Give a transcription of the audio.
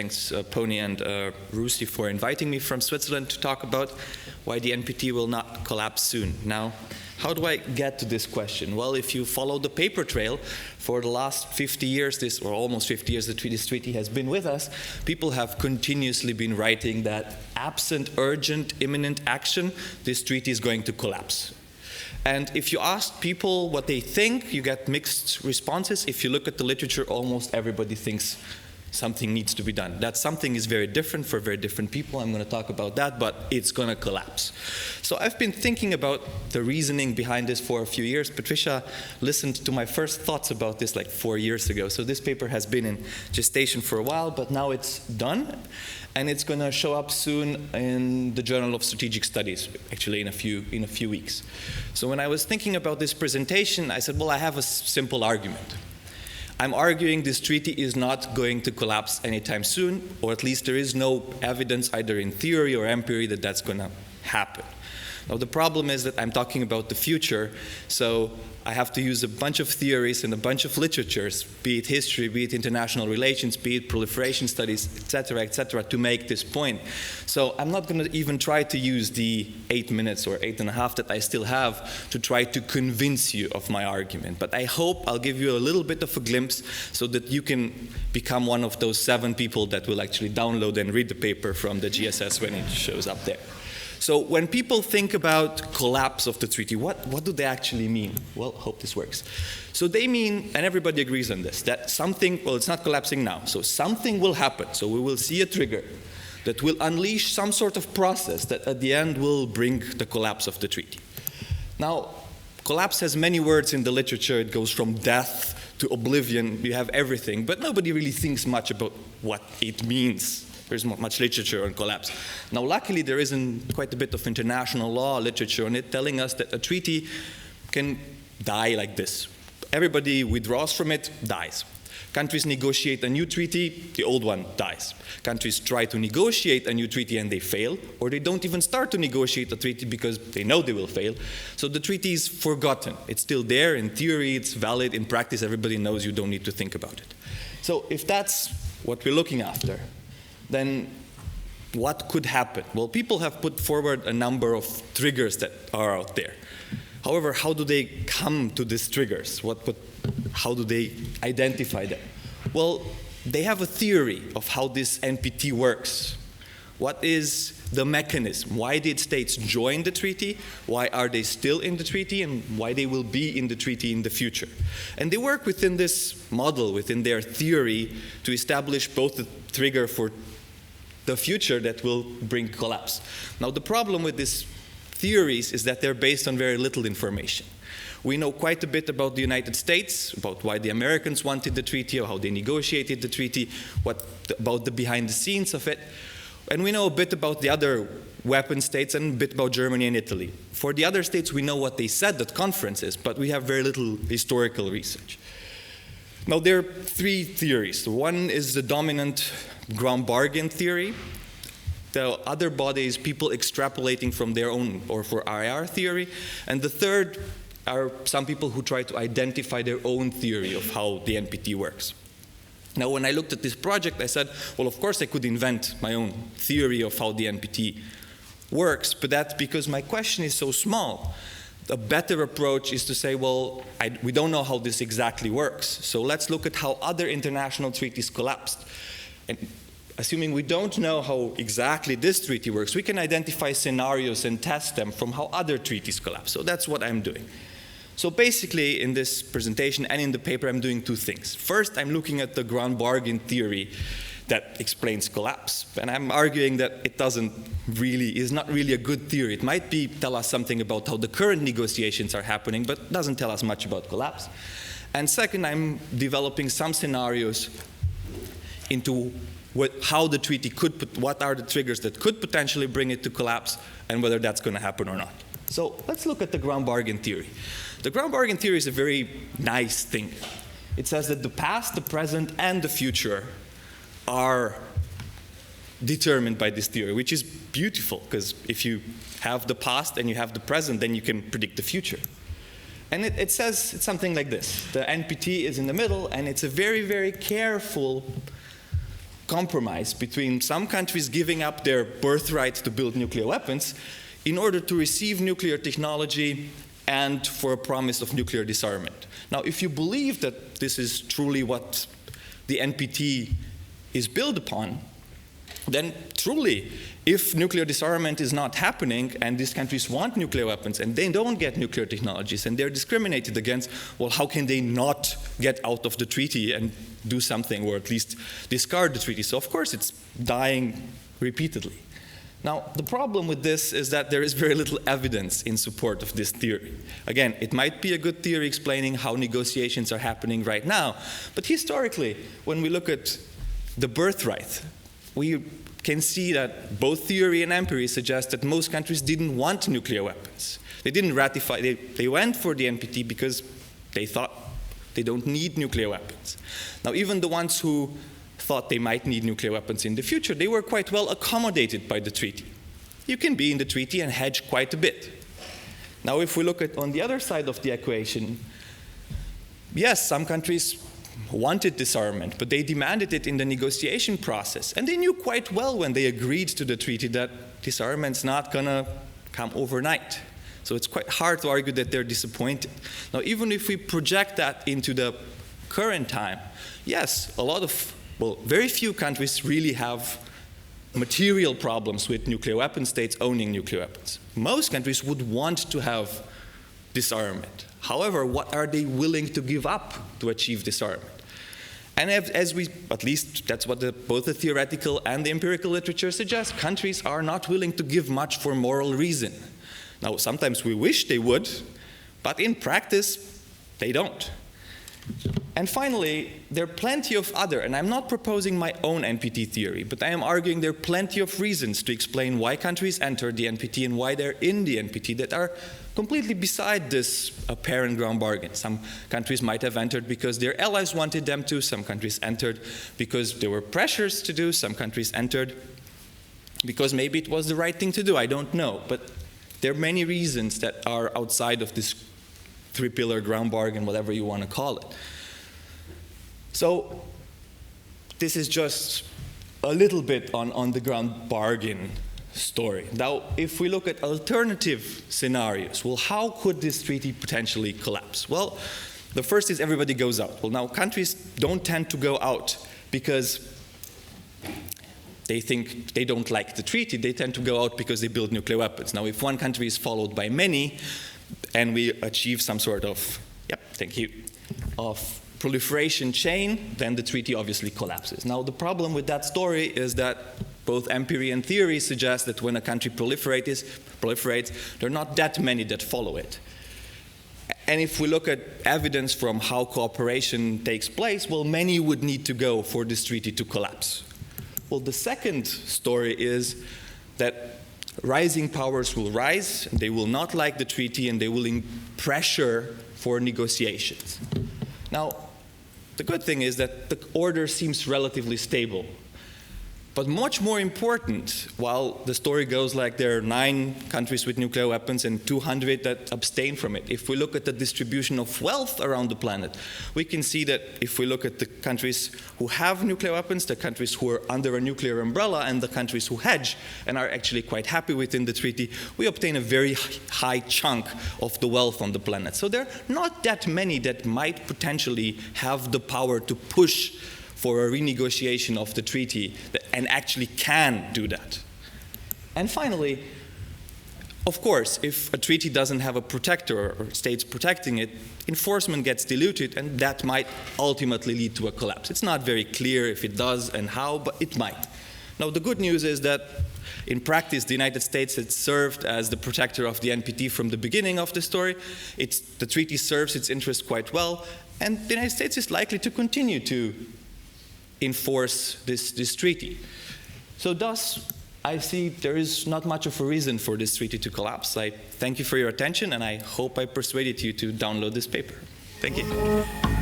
Thanks, PONI and Rusi, for inviting me from Switzerland to talk about why the NPT will not collapse soon. Now, how do I get to this question? Well, if you follow the paper trail, for the last 50 years, or almost 50 years that this treaty has been with us, people have continuously been writing that absent urgent, imminent action, this treaty is going to collapse. And if you ask people what they think, you get mixed responses. If you look at the literature, almost everybody thinks something needs to be done. That something is very different for very different people. I'm going to talk about that, but it's going to collapse. So I've been thinking about the reasoning behind this for a few years. Patricia listened to my first thoughts about this like 4 years ago. So this paper has been in gestation for a while, but now it's done. And it's going to show up soon in the Journal of Strategic Studies, actually in a few weeks. So when I was thinking about this presentation, I said, well, I have a simple argument. I'm arguing this treaty is not going to collapse anytime soon, or at least there is no evidence either in theory or empiry that that's going to happen. Now the problem is that I'm talking about the future, so I have to use a bunch of theories and a bunch of literatures, be it history, be it international relations, be it proliferation studies, et cetera, to make this point. So I'm not going to even try to use the 8 minutes or 8.5 that I still have to try to convince you of my argument. But I hope I'll give you a little bit of a glimpse so that you can become one of those 7 people that will actually download and read the paper from the GSS when it shows up there. So when people think about collapse of the treaty, what do they actually mean? Well, hope this works. So they mean, and everybody agrees on this, that something, well, it's not collapsing now, so something will happen. So we will see a trigger that will unleash some sort of process that at the end will bring the collapse of the treaty. Now, collapse has many words in the literature. It goes from death to oblivion. You have everything, but nobody really thinks much about what it means. There's not much literature on collapse. Now, luckily, there is quite a bit of international law literature on it telling us that a treaty can die like this. Everybody withdraws from it, dies. Countries negotiate a new treaty, the old one dies. Countries try to negotiate a new treaty and they fail, or they don't even start to negotiate a treaty because they know they will fail. So the treaty is forgotten. It's still there. In theory, it's valid. In practice, everybody knows you don't need to think about it. So if that's what we're looking after, then what could happen? Well, people have put forward a number of triggers that are out there. However, how do they come to these triggers? How do they identify them? Well, they have a theory of how this NPT works. What is the mechanism? Why did states join the treaty? Why are they still in the treaty? And why they will be in the treaty in the future? And they work within this model, within their theory, to establish both the trigger for the future that will bring collapse. Now, the problem with these theories is that they're based on very little information. We know quite a bit about the United States, about why the Americans wanted the treaty, or how they negotiated the treaty, about the behind the scenes of it. And we know a bit about the other weapon states and a bit about Germany and Italy. For the other states, we know what they said at conferences, but we have very little historical research. Now, there are 3 theories. One is the dominant ground bargain theory. The other body is people extrapolating from their own or for IR theory. And the third are some people who try to identify their own theory of how the NPT works. Now, when I looked at this project, I said, well, of course I could invent my own theory of how the NPT works, but that's because my question is so small. A better approach is to say, well, we don't know how this exactly works, so let's look at how other international treaties collapsed. And assuming we don't know how exactly this treaty works, we can identify scenarios and test them from how other treaties collapse. So that's what I'm doing. So basically, in this presentation and in the paper, I'm doing 2 things. First, I'm looking at the ground bargain theory that explains collapse. And I'm arguing that it is not really a good theory. It might tell us something about how the current negotiations are happening, but doesn't tell us much about collapse. And second, I'm developing some scenarios into how the treaty what are the triggers that could potentially bring it to collapse, and whether that's going to happen or not. So let's look at the ground bargain theory. The ground bargain theory is a very nice thing. It says that the past, the present, and the future are determined by this theory, which is beautiful, because if you have the past and you have the present, then you can predict the future. And it says it's something like this. The NPT is in the middle, and it's a very, very careful compromise between some countries giving up their birthright to build nuclear weapons in order to receive nuclear technology and for a promise of nuclear disarmament. Now, if you believe that this is truly what the NPT is built upon, then truly, if nuclear disarmament is not happening and these countries want nuclear weapons and they don't get nuclear technologies and they're discriminated against, well, how can they not get out of the treaty and do something, or at least discard the treaty? So of course it's dying repeatedly. Now, the problem with this is that there is very little evidence in support of this theory. Again, it might be a good theory explaining how negotiations are happening right now, but historically, when we look at the birthright, we can see that both theory and empiry suggest that most countries didn't want nuclear weapons. They didn't ratify, they went for the NPT because they thought they don't need nuclear weapons. Now, even the ones who thought they might need nuclear weapons in the future, they were quite well accommodated by the treaty. You can be in the treaty and hedge quite a bit. Now, if we look at on the other side of the equation, yes, some countries wanted disarmament, but they demanded it in the negotiation process. And they knew quite well when they agreed to the treaty that disarmament's not gonna come overnight. So it's quite hard to argue that they're disappointed. Now, even if we project that into the current time, yes, very few countries really have material problems with nuclear weapon states owning nuclear weapons. Most countries would want to have disarmament. However, what are they willing to give up to achieve disarmament? And at least that's what both the theoretical and the empirical literature suggests, countries are not willing to give much for moral reason. Now, sometimes we wish they would, but in practice, they don't. And finally, there are plenty of other, and I'm not proposing my own NPT theory, but I am arguing there are plenty of reasons to explain why countries entered the NPT and why they're in the NPT that are completely beside this apparent ground bargain. Some countries might have entered because their allies wanted them to, some countries entered because there were pressures to do, some countries entered because maybe it was the right thing to do, I don't know. But there are many reasons that are outside of this three-pillar ground bargain, whatever you want to call it. So this is just a little bit on the ground bargain story. Now, if we look at alternative scenarios, well, how could this treaty potentially collapse? Well, the first is everybody goes out. Well, now, countries don't tend to go out because they think they don't like the treaty. They tend to go out because they build nuclear weapons. Now, if one country is followed by many, and we achieve some sort of, of proliferation chain, then the treaty obviously collapses. Now, the problem with that story is that both empiry and theory suggest that when a country proliferates, there are not that many that follow it. And if we look at evidence from how cooperation takes place, well, many would need to go for this treaty to collapse. Well, the second story is that rising powers will rise, they will not like the treaty, and they will pressure for negotiations. Now, the good thing is that the order seems relatively stable. But much more important, while the story goes like there are 9 countries with nuclear weapons and 200 that abstain from it, if we look at the distribution of wealth around the planet, we can see that if we look at the countries who have nuclear weapons, the countries who are under a nuclear umbrella, and the countries who hedge and are actually quite happy within the treaty, we obtain a very high chunk of the wealth on the planet. So there are not that many that might potentially have the power to push for a renegotiation of the treaty and actually can do that. And finally, of course, if a treaty doesn't have a protector or states protecting it, enforcement gets diluted, and that might ultimately lead to a collapse. It's not very clear if it does and how, but it might. Now, the good news is that in practice, the United States has served as the protector of the NPT from the beginning of the story. The treaty serves its interests quite well, and the United States is likely to continue to enforce this treaty. So thus, I see there is not much of a reason for this treaty to collapse. I thank you for your attention, and I hope I persuaded you to download this paper. Thank you.